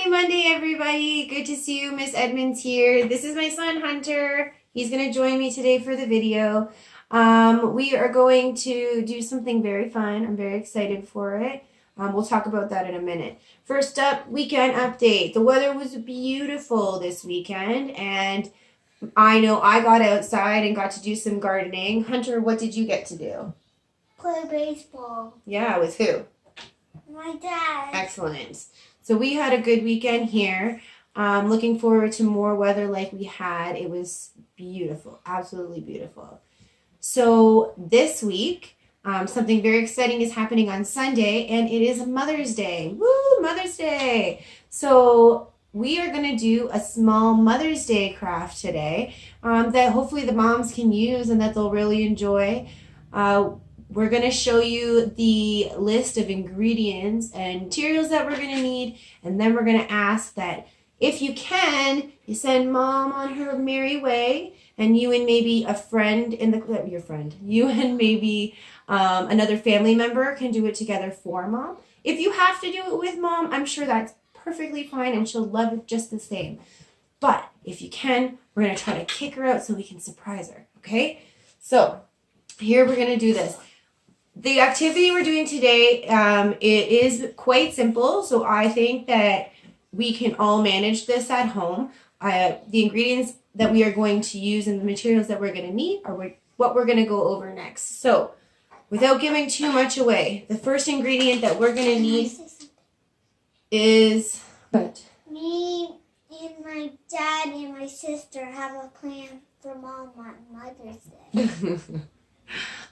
Happy Monday, everybody. Good to see you. Miss Edmonds here. This is my son, Hunter. He's going to join me today for the video. We are going to do something very fun. I'm very excited for it. We'll talk about that in a minute. First up, weekend update. The weather was beautiful this weekend, and I know I got outside and got to do some gardening. Hunter, what did you get to do? Play baseball. Yeah, with who? My dad. Excellent. So we had a good weekend here. Looking forward to more weather like we had. It was beautiful, absolutely beautiful. So this week, something very exciting is happening on Sunday, and it is Mother's Day. Woo, Mother's Day. So we are going to do a small Mother's Day craft today that hopefully the moms can use and that they'll really enjoy. We're going to show you the list of ingredients and materials that we're going to need, and then we're going to ask that if you can, you send Mom on her merry way, and you and maybe a friend you and maybe another family member can do it together for Mom. If you have to do it with Mom, I'm sure that's perfectly fine, and she'll love it just the same. But if you can, we're going to try to kick her out so we can surprise her, okay? So here we're going to do this. The activity we're doing today, it is quite simple, so I think that we can all manage this at home. The ingredients that we are going to use and the materials that we're going to need are what we're going to go over next. So, without giving too much away, the first ingredient that we're going to need is what? Me and my dad and my sister have a plan for Mom on Mother's Day.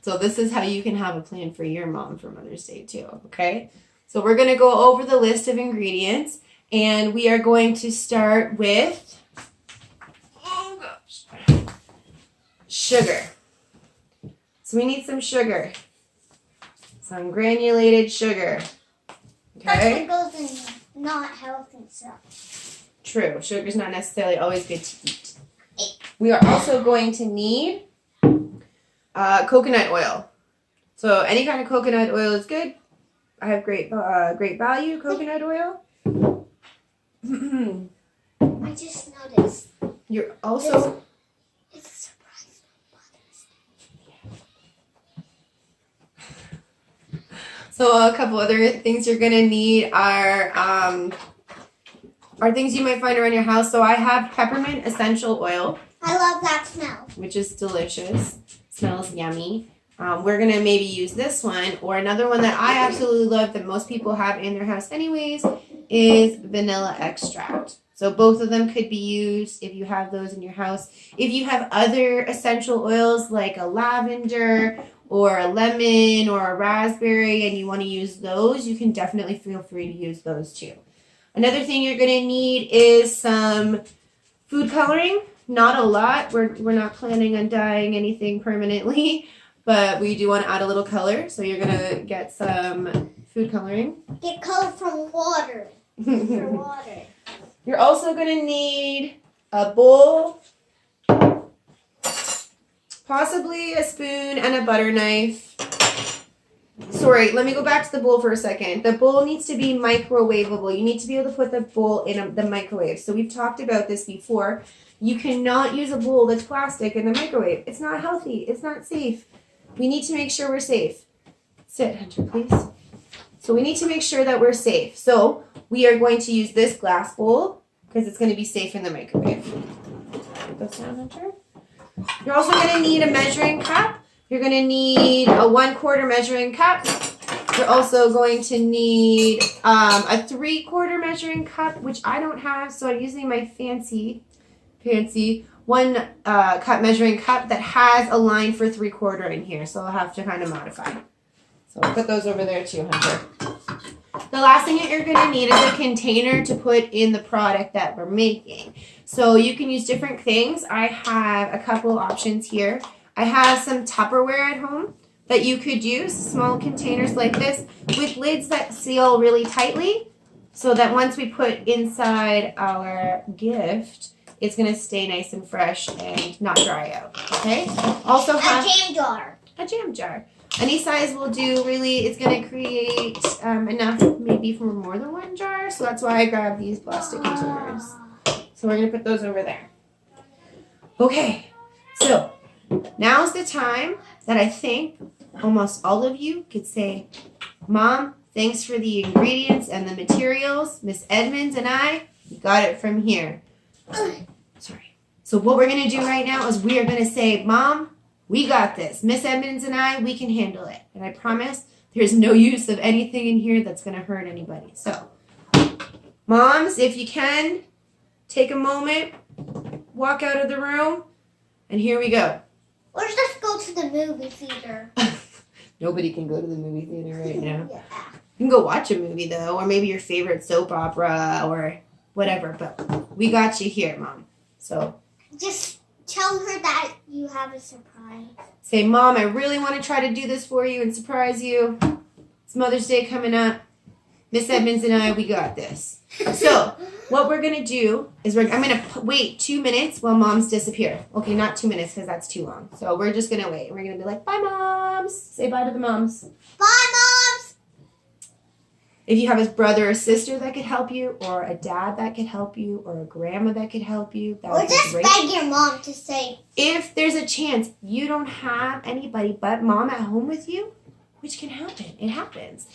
So this is how you can have a plan for your mom for Mother's Day too, okay? So we're going to go over the list of ingredients, and we are going to start with sugar. So we need some sugar, some granulated sugar, okay? That's what goes in not healthy stuff. True, sugar's not necessarily always good to eat. We are also going to need coconut oil. So any kind of coconut oil is good. I have great value coconut oil. I just noticed. You're also... It's a surprise for Mother's Day. So a couple other things you're going to need are things you might find around your house. So I have peppermint essential oil. I love that smell. Which is delicious. Smells yummy. We're going to maybe use this one, or another one that I absolutely love that most people have in their house anyways is vanilla extract. So both of them could be used if you have those in your house. If you have other essential oils like a lavender or a lemon or a raspberry and you want to use those, you can definitely feel free to use those too. Another thing you're going to need is some food coloring. Not a lot. We're not planning on dyeing anything permanently, but we do want to add a little color. So you're going to get some food coloring. Get color from water. For water. You're also going to need a bowl, possibly a spoon and a butter knife. Sorry, let me go back to the bowl for a second. The bowl needs to be microwavable. You need to be able to put the bowl in the microwave. So we've talked about this before. You cannot use a bowl that's plastic in the microwave. It's not healthy. It's not safe. We need to make sure we're safe. Sit, Hunter, please. So we need to make sure that we're safe. So we are going to use this glass bowl because it's going to be safe in the microwave. Put this down, Hunter. You're also going to need a measuring cup. You're going to need a 1/4 measuring cup. You're also going to need a 3/4 measuring cup, which I don't have, so I'm using my fancy 1 cup measuring cup that has a line for 3/4 in here, so I'll have to kind of modify. So I'll put those over there too, Hunter. The last thing that you're going to need is a container to put in the product that we're making. So you can use different things. I have a couple options here. I have some Tupperware at home that you could use, small containers like this with lids that seal really tightly so that once we put inside our gift, it's going to stay nice and fresh and not dry out, okay? Also have a jam jar. A jam jar. Any size will do, really. It's going to create enough maybe for more than one jar. so that's why I grabbed these plastic containers. So we're going to put those over there. Okay, so now's the time that I think almost all of you could say, Mom, thanks for the ingredients and the materials. Miss Edmonds and I got it from here. Sorry. So what we're going to do right now is we are going to say, Mom, we got this. Miss Edmonds and I, we can handle it. And I promise there's no use of anything in here that's going to hurt anybody. So, moms, if you can, take a moment, walk out of the room, and here we go. Or just go to the movie theater. Nobody can go to the movie theater right now. Yeah. You can go watch a movie, though, or maybe your favorite soap opera or whatever. But we got you here, Mom. So just tell her that you have a surprise. Say, Mom, I really want to try to do this for you and surprise you. It's Mother's Day coming up. Miss Edmonds and I, we got this. So what we're going to do is I'm going to wait 2 minutes while Moms disappear. Okay, not 2 minutes because that's too long. So we're just going to wait. We're going to be like, bye, Moms. Say bye to the moms. Bye, Moms. If you have a brother or sister that could help you, or a dad that could help you, or a grandma that could help you, that would be just great. beg your mom to say. If there's a chance you don't have anybody but Mom at home with you, which can happen. It happens.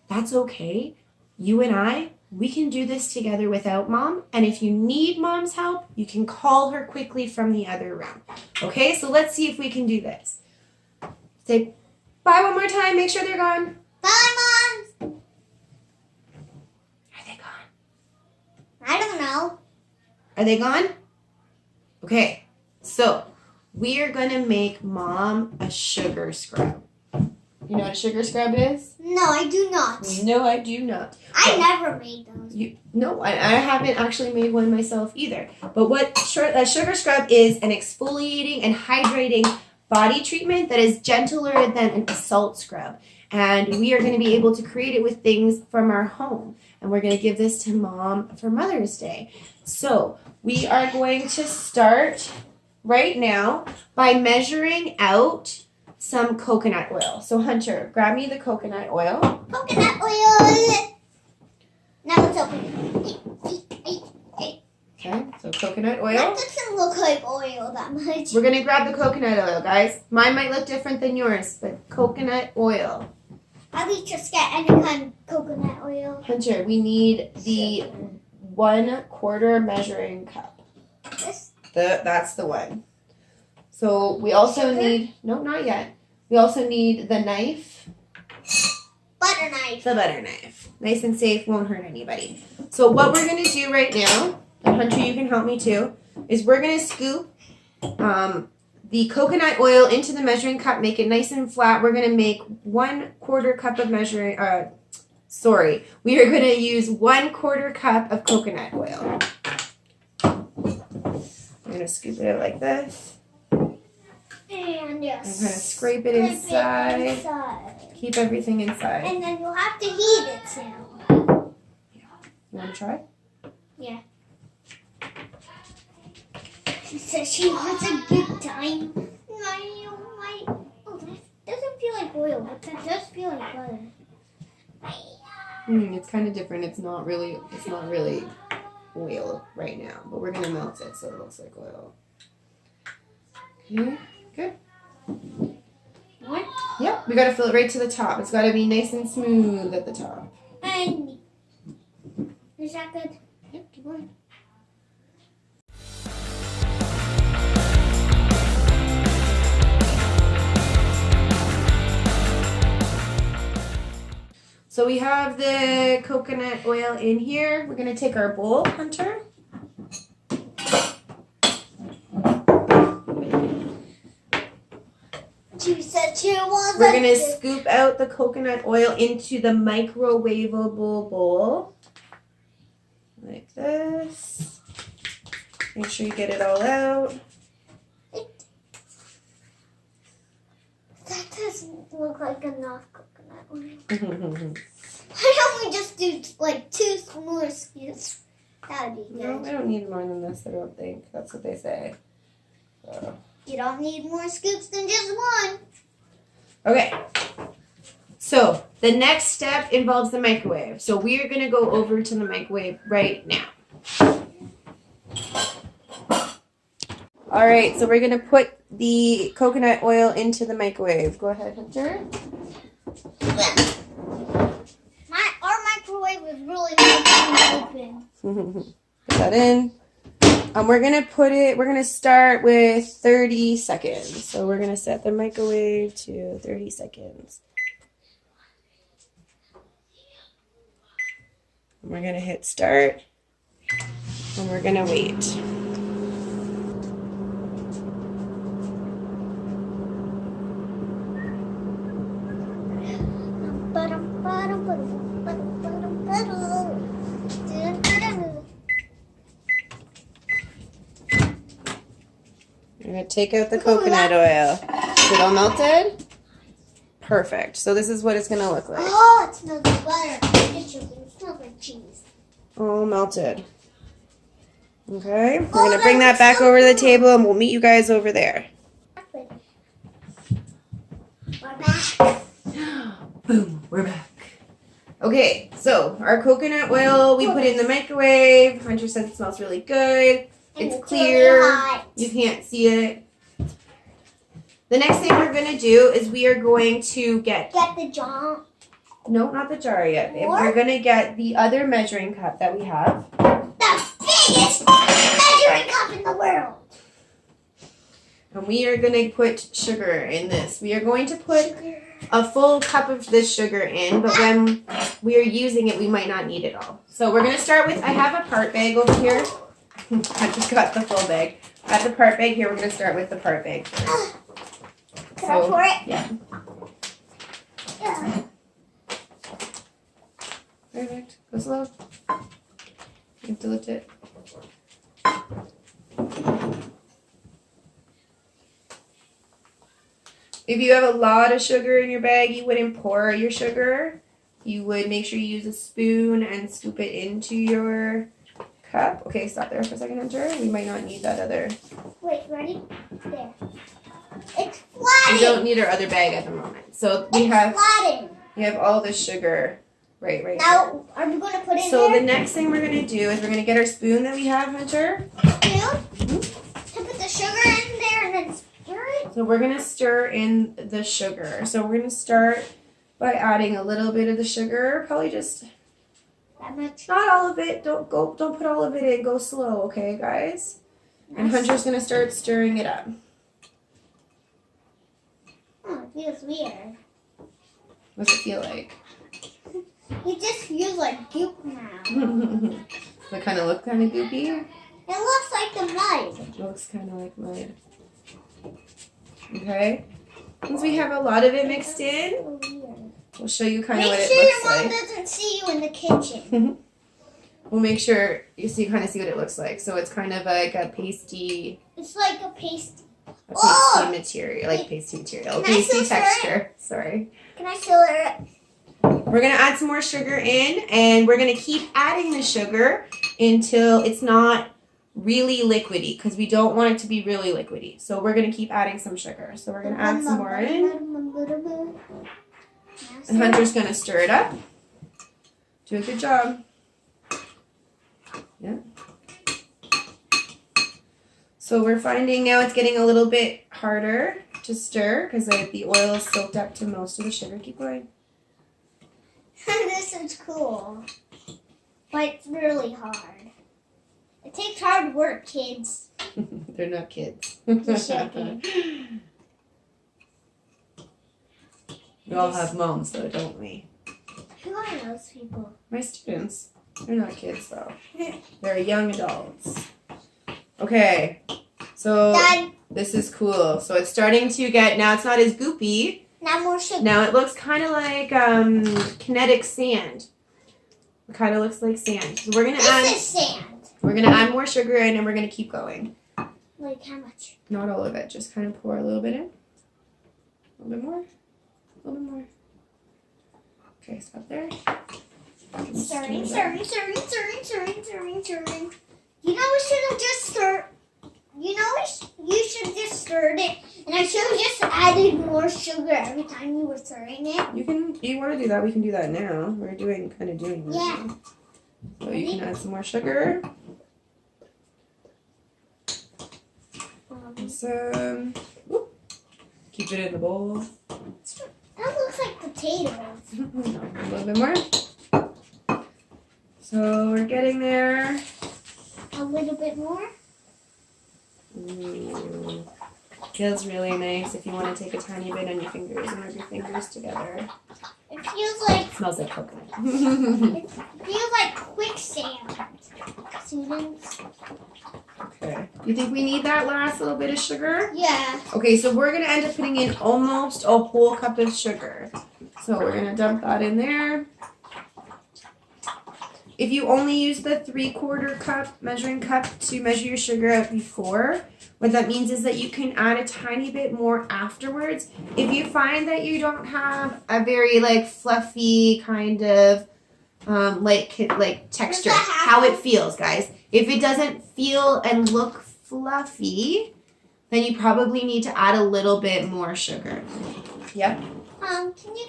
That's okay. You and I, we can do this together without Mom. And if you need Mom's help, you can call her quickly from the other room. Okay, so let's see if we can do this. Say bye one more time. Make sure they're gone. Bye, Moms. Are they gone? I don't know. Are they gone? Okay, so we are going to make Mom a sugar scrub. You know what a sugar scrub is? No, I do not. No, I do not. I never made those. No, I haven't actually made one myself either. But what a sugar scrub is an exfoliating and hydrating body treatment that is gentler than a salt scrub. And we are going to be able to create it with things from our home. And we're going to give this to Mom for Mother's Day. So we are going to start right now by measuring out some coconut oil. So Hunter, grab me the coconut oil. Coconut oil. Now let's open it. Okay, so coconut oil. That doesn't look like oil that much. We're going to grab the coconut oil, guys. Mine might look different than yours, but coconut oil. At least just get any kind of coconut oil. Hunter, we need the 1/4 measuring cup. This? That's the one. So we also need, no, not yet. We also need the knife. Butter knife. The butter knife. Nice and safe, won't hurt anybody. So what we're going to do right now, and Hunter, you can help me too, is we're going to scoop the coconut oil into the measuring cup, make it nice and flat. We're going to make 1/4 cup of measuring, we are going to use 1/4 cup of coconut oil. I'm going to scoop it out like this. And yes. I'm going to scrape it inside. Keep everything inside. And then you'll have to heat it too. You want to try? Yeah. She says she wants a good time. Oh, that doesn't feel like oil, but that does feel like butter. It's kind of different. It's not really oil right now, but we're going to melt it so it looks like oil. Okay, good. What? Yep, we got to fill it right to the top. It's got to be nice and smooth at the top. And is that good? Yep, keep going. So we have the coconut oil in here. We're going to take our bowl, Hunter. She said she wants We're going to scoop out the coconut oil into the microwavable bowl. Like this. Make sure you get it all out. That doesn't look like enough coconut oil. Why don't we just do like 2 more scoops? That would be No, good. I don't need more than this, I don't think. That's what they say. So. You don't need more scoops than just one. Okay. So the next step involves the microwave. So we are going to go over to the microwave right now. All right, so we're going to put the coconut oil into the microwave. Go ahead, Hunter. Our microwave is really not open. Put that in. We're going to start with 30 seconds. So we're going to set the microwave to 30 seconds. And we're going to hit start. And we're going to wait. We're going to take out the coconut oil. Is it all melted? Perfect. So this is what it's going to look like. Oh, it smells like butter. It smells like cheese. All melted. Okay. We're going to bring that back over to the table and we'll meet you guys over there. We're back. Boom. We're back. Okay. So our coconut oil, we put it in the microwave. Hunter says it smells really good. It's clear. You can't see it. The next thing we're going to do is we are going to get the jar. No, not the jar yet. Babe. More? We're going to get the other measuring cup that we have. The biggest measuring cup in the world. And we are going to put sugar in this. We are going to put a full cup of this sugar in, but when we are using it, we might not need it all. So we're going to start with, I have a part bag over here. I just got the full bag. I have the part bag here. We're going to start with the part bag first. Can I pour it? Yeah. Yeah. Perfect. Go slow. You have to lift it. If you have a lot of sugar in your bag, you wouldn't pour your sugar. You would make sure you use a spoon and scoop it into your cup. Okay, stop there for a second, Hunter. We might not need that other. Wait, ready? There. It's We flooding. don't need our other bag at the moment. So we have all the sugar right Now, are we going to put there. it So there? the next thing we're going to do is we're going to get our spoon that we have, Hunter. Spoon? To put the sugar in there and then stir it? So we're going to stir in the sugar. So we're going to start by adding a little bit of the sugar. Probably just That much? not all of it. Don't put all of it in. Go slow, okay, guys? And Hunter's going to start stirring it up. Oh, it feels weird. What's it feel like? It just feels like goop now. Does it kind of look kind of goopy? It looks like the mud. It looks kind of like mud. Okay. Once we have a lot of it mixed in, So weird. we'll show you kind of Make what sure it your looks mom like. doesn't see you in the kitchen. We'll make sure you kind of see what it looks like. So it's kind of like a pasty, It's like a paste. material, like pasty material, Can I pasty still stir it? texture. Sorry. Can I stir it? We're gonna add some more sugar in, and we're gonna keep adding the sugar until it's not really liquidy, because we don't want it to be really liquidy. So we're gonna keep adding some sugar. So we're gonna add some more in, and Hunter's gonna stir it up. Do a good job. Yeah. So we're finding now it's getting a little bit harder to stir because the oil is soaked up to most of the sugar. Keep going. This is cool. But it's really hard. It takes hard work, kids. They're not kids. Just joking. We all have moms, though, don't we? Who are those people? My students. They're not kids, though. They're young adults. Okay. So Dad, this is cool. So it's starting to get, now it's not as goopy. now more sugar. Now it looks kind of like kinetic sand. It kind of looks like sand. So we're gonna This is sand. add more sugar in, and we're gonna keep going. Like how much? Not all of it. Just kind of pour a little bit in. A little bit more. A little bit more. Okay, stop there. Stirring. You know we should have just stirred. You know you should just stirred it And I should have just added more sugar every time you were stirring it. You want to do that? We can do that now. We're doing that. Yeah. So you can add some more sugar. Some. Keep it in the bowl. That looks like potatoes. A little bit more. So we're getting there. A little bit more. Ooh. Feels really nice if you want to take a tiny bit on your fingers and rub your fingers together. It feels like Smells like coconut. it feels like quicksand. Students. Okay. You think we need that last little bit of sugar? Yeah. Okay, so we're gonna end up putting in almost a whole cup of sugar. So we're gonna dump that in there. If you only use the 3/4 cup measuring cup to measure your sugar out before, what that means is that you can add a tiny bit more afterwards. If you find that you don't have a very like fluffy kind of like texture, how it feels, guys. If it doesn't feel and look fluffy, then you probably need to add a little bit more sugar. Yeah? Can you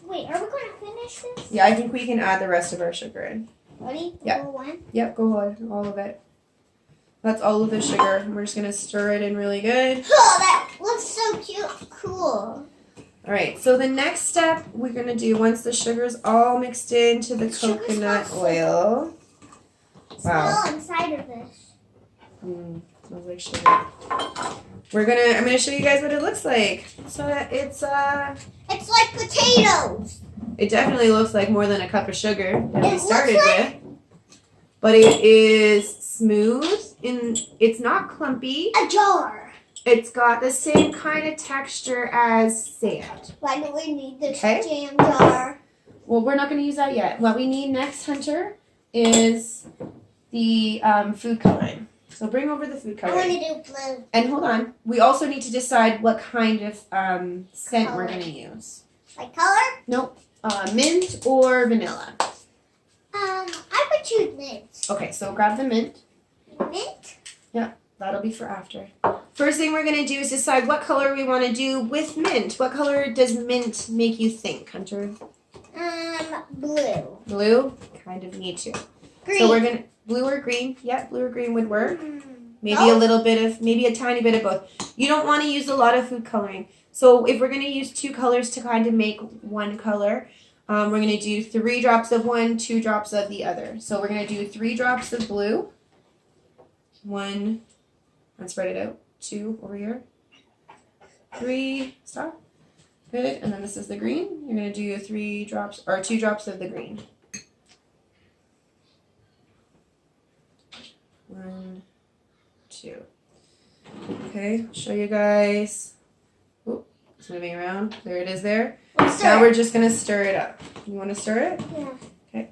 wait, are we gonna finish this? Yeah, I think we can add the rest of our sugar in. Ready? Yeah. Go one. Yep, go ahead. All of it. That's all of the sugar. We're just gonna stir it in really good. Oh, that looks so cute. Cool. All right, so the next step we're gonna do once the sugar's all mixed into the Sugar coconut smells so oil. Wow. Smell inside of this. Smells like sugar. I'm gonna show you guys what it looks like. So it's It's like potatoes. it definitely looks like more than a cup of sugar that we It started looks like- with. But it is smooth and it's not clumpy. A jar. It's got the same kind of texture as sand. Why do we need this Okay. jam jar? Well, we're not going to use that yet. What we need next, Hunter, is the food coloring. So bring over the food I want coloring. to do blue. And hold on. We also need to decide what kind of scent we're going to use. Like color? Nope. Mint or vanilla. I would choose mint. Okay, so grab the mint. Mint? That'll be for after. First thing we're going to do is decide what color we want to do with mint. What color does mint make you think, Hunter? Blue. Blue? Kind of need to. Green. So we're going to, blue or green? Yeah, blue or green would work. Maybe Both? a little bit of, maybe a tiny bit of both. You don't want to use a lot of food coloring. So if we're going to use 2 colors to kind of make one color, we're going to do 3 drops of one, 2 drops of the other. So we're going to do 3 drops of blue. 1, and spread it out. 2 over here. 3, stop. Good, and then this is the green. You're going to do 3 drops, or 2 drops of the green. 1, 2. Okay, show you guys. Oh, it's moving around. There it is there. Let's Now stir we're it. just going to stir it up. You want to stir it? Yeah. Okay.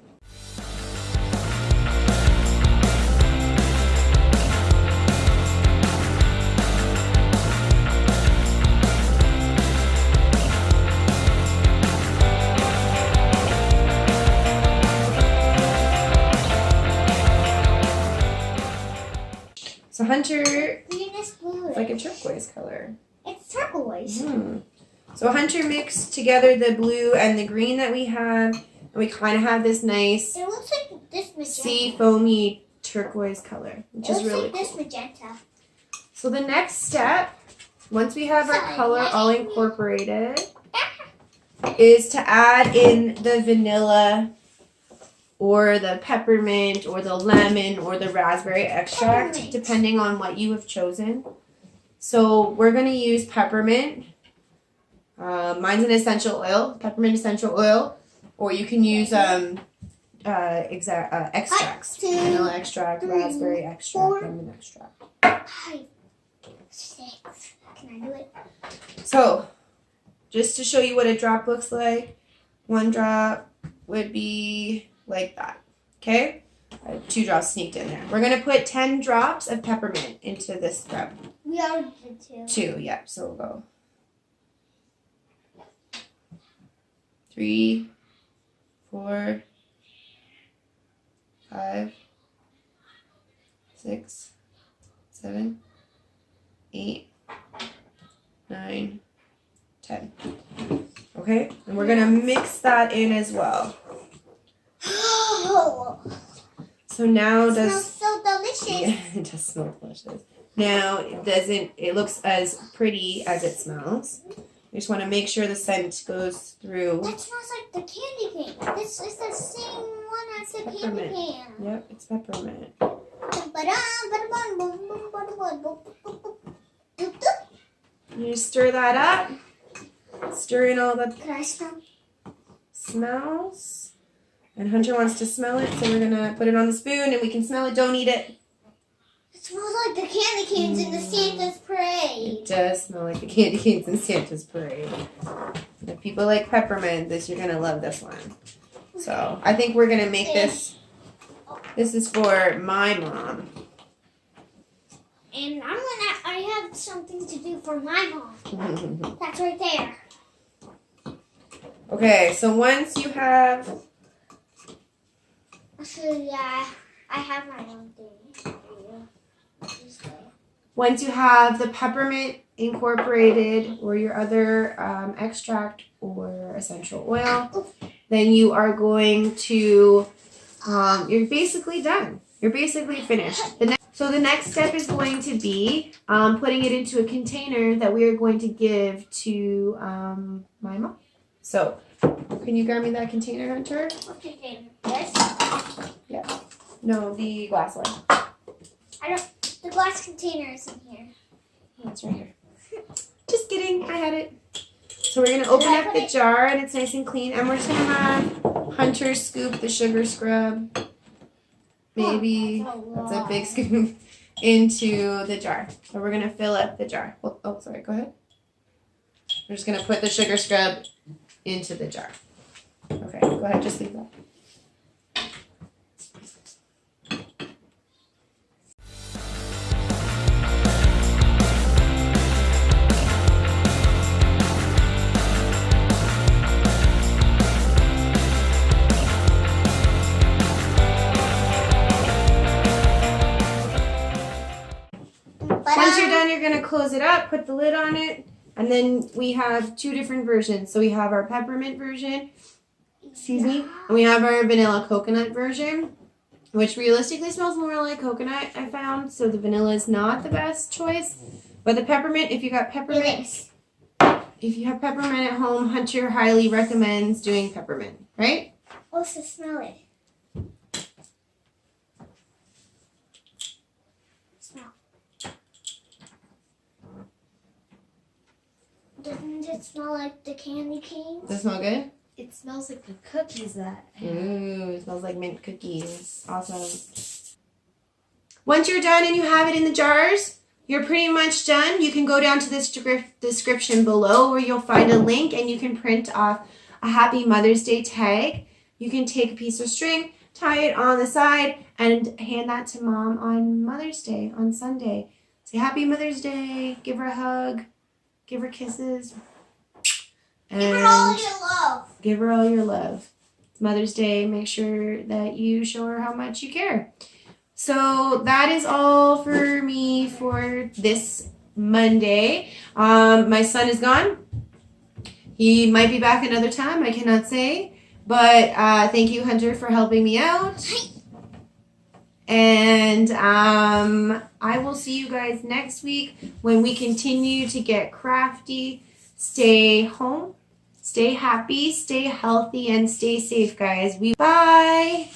So Hunter, Greenish blue. it's like a turquoise color. It's turquoise. So Hunter mixed together the blue and the green that we have, and we kind of have this nice It looks like this magenta. sea foamy turquoise color, which It is looks really like cool. this magenta. So the next step, once we have our color all incorporated, is to add in the vanilla or the peppermint or the lemon or the raspberry extract, Peppermint. depending on what you have chosen. So we're going to use peppermint. Mine's an essential oil, peppermint essential oil, or you can use extracts, vanilla extract, raspberry extract, lemon extract. 5, 6. Can I do it? So, just to show you what a drop looks like, 1 drop would be like that, okay? 2 drops sneaked in there. We're going to put 10 drops of peppermint into this scrub. We already did 2. 2, yep, so we'll go 3, 4, 5, 6, 7, 8, 9, 10. Okay, and we're gonna mix that in as well. Oh, So now it does smells so delicious. yeah, it does smell delicious. Now it looks as pretty as it smells. We just want to make sure the scent goes through. That smells like the candy cane. This is the same one as the candy Peppermint. cane. Yep, it's peppermint. You stir that up. Stir in all the Can I smell? smells. And Hunter wants to smell it, so we're gonna put it on the spoon and we can smell it. Don't eat it. It smells like the candy canes in the Santa's parade. It does smell like the candy canes in Santa's parade. If people like peppermint, you're gonna love this one. So I think we're gonna make this. This is for my mom. And I have something to do for my mom. That's right there. Okay, so once you have Actually, yeah, I have my own thing. Once you have the peppermint incorporated or your other extract or essential oil, then you are going to, you're basically done. You're basically finished. So the next step is going to be putting it into a container that we are going to give to my mom. So can you grab me that container, Hunter? What container? This? Yeah. No, the glass one. The glass container is in here. That's right here. Just kidding. I had it. So we're going to open up the jar and it's nice and clean. And we're just going to have Hunter scoop the sugar scrub. Maybe that's a big scoop into the jar. So we're going to fill up the jar. Oh, sorry. Go ahead. We're just going to put the sugar scrub into the jar. Okay. Go ahead. Just leave that. Once you're done, you're going to close it up, put the lid on it, and then we have two different versions. So we have our peppermint version, and we have our vanilla coconut version, which realistically smells more like coconut, I found. So the vanilla is not the best choice. But the peppermint, if you have peppermint at home, Hunter highly recommends doing peppermint, right? Also smell it. Doesn't it smell like the candy canes? Does it smell good? It smells like the cookies that I have. Ooh, it smells like mint cookies. Awesome. Once you're done and you have it in the jars, you're pretty much done. You can go down to the description below where you'll find a link and you can print off a Happy Mother's Day tag. You can take a piece of string, tie it on the side, and hand that to Mom on Mother's Day, on Sunday. Say Happy Mother's Day, give her a hug, give her kisses. And give her all your love. Give her all your love. It's Mother's Day. Make sure that you show her how much you care. So that is all for me for this Monday. My son is gone. He might be back another time. I cannot say. But thank you, Hunter, for helping me out. And I will see you guys next week when we continue to get crafty. Stay home. Stay happy, stay healthy, and stay safe, guys. Bye!